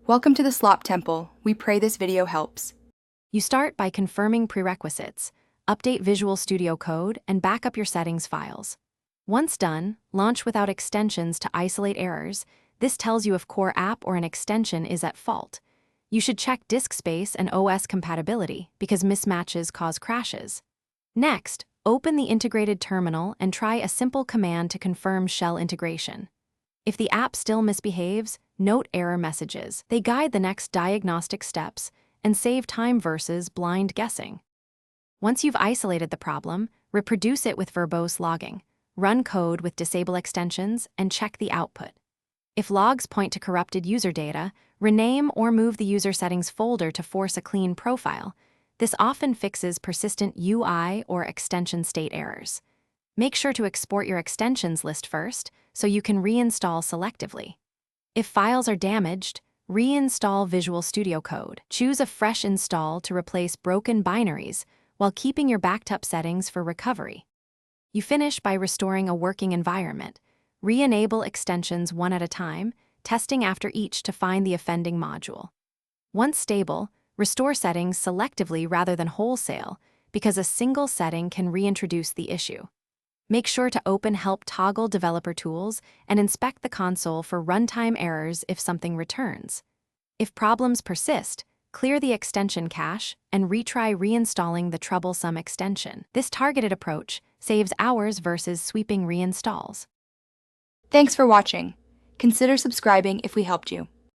Welcome to the Slop Temple. We pray this video helps. You start by confirming prerequisites, update Visual Studio Code, and back up your settings files. Once done, launch without extensions to isolate errors. This tells you if core app or an extension is at fault. You should check disk space and OS compatibility because mismatches cause crashes. Next, open the integrated terminal and try a simple command to confirm shell integration. If the app still misbehaves, note error messages. They guide the next diagnostic steps and save time versus blind guessing. Once you've isolated the problem, reproduce it with verbose logging. Run code with disable extensions and check the output. If logs point to corrupted user data, rename or move the user settings folder to force a clean profile. This often fixes persistent UI or extension state errors. Make sure to export your extensions list first so you can reinstall selectively. If files are damaged, reinstall Visual Studio Code. Choose a fresh install to replace broken binaries while keeping your backed up settings for recovery. You finish by restoring a working environment. Re-enable extensions one at a time, testing after each to find the offending module. Once stable, restore settings selectively rather than wholesale because a single setting can reintroduce the issue. Make sure to open Help Toggle Developer Tools and inspect the console for runtime errors if something returns. If problems persist, clear the extension cache and retry reinstalling the troublesome extension. This targeted approach saves hours versus sweeping reinstalls. Thanks for watching. Consider subscribing if we helped you.